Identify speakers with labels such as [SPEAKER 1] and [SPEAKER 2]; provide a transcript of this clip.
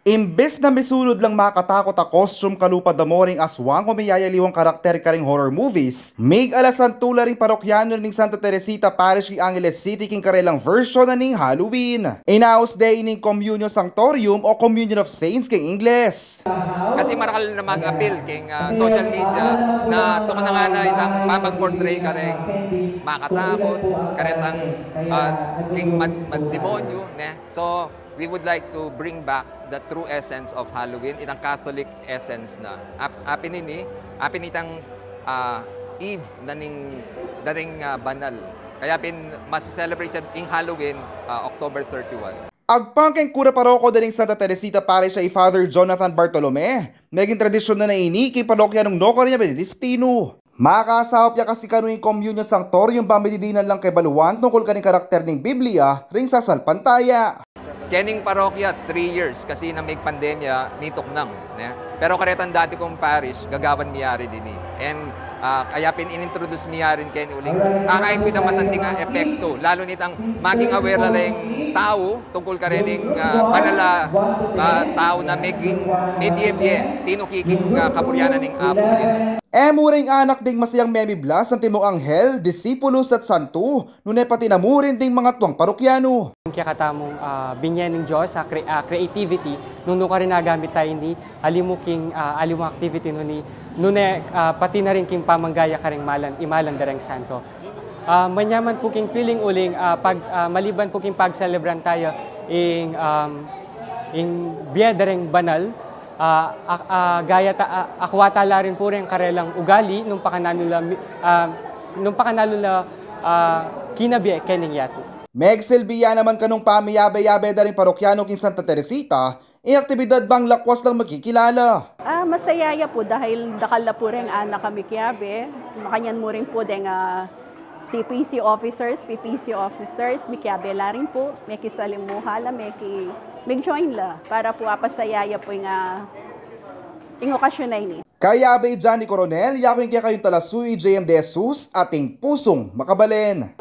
[SPEAKER 1] Imbes na misunod lang makatakot a costume kalupad da moring aswang o mayayaliwang karakter karing horror movies, mig alasan tula ring parokyano ning Santa Teresita Parish king Angeles City king karelang version na ning Halloween. Inaos day ning Communion Sanctorium o Communion of Saints king Ingles.
[SPEAKER 2] Kasi marakal na mag-appeal king social media na tukon na nga na itang mapag-portray ka rin makatakot, karetang king mad-demonyo. So, we would like to bring back the true essence of Halloween, itang Catholic essence na. Apin itang Eve na daring banal. Kaya mas-celebrate in Halloween, October 31.
[SPEAKER 1] Agpangkeng kura paroko daling Santa Teresita Parish ay Father Jonathan Bartolome. Naging tradisyon na nainiki parokya ng Noco niya Benedictino. Makasahop niya kasi kanuing Communion Sanctorium bamididinan lang kay baluan tungkol kaning karakter ng Biblia ring sa salpantaya.
[SPEAKER 2] Kening parokya, 3 years kasi na may pandemya, nitok nang. Pero karetan dati kong parish, gagawan miyari din And kaya inintroduce miyari ken uling. Kahit kita masanding epekto, lalo nitang maging aware na rin tao tungkol ka rin panala tao na making mediyebye, tinukiking kaburyanan ng apo din.
[SPEAKER 1] Muring anak ding masayang Memi Blas ng Timong Anghel, Disipulos at Santo, nunay pati namurin ding mga tuwang parokyano.
[SPEAKER 3] Kaya katamong binyan ng Diyos sa creativity, nung ka rin nagamit tayo ni alimuking alimong activity nunay pati na rin king pamanggaya ka rin imalan dareng santo. Manyaman po king feeling uling maliban po king pag-celebran tayo in biya dareng banal, gaya akwata la rin po rin karelang ugali nung pakanalo la kinabiya kening yato.
[SPEAKER 1] Megsilbiya naman kanong pamiyabe-yabe da rin parokyano king Santa Teresita, aktibidad bang lakwas lang magkikilala?
[SPEAKER 4] Masayaya po dahil dakal na po rin anak kami kiyabe. Makanyan mo rin po din CPC officers, PPC officers, mikiyabe la rin po. May kisalimuhala, may join la para po apasayaya po yung okasyon na ini.
[SPEAKER 1] Kaya abay Johnny Coronel, yakin kaya kayong talasui JM De Jesus, ating pusong makabalen.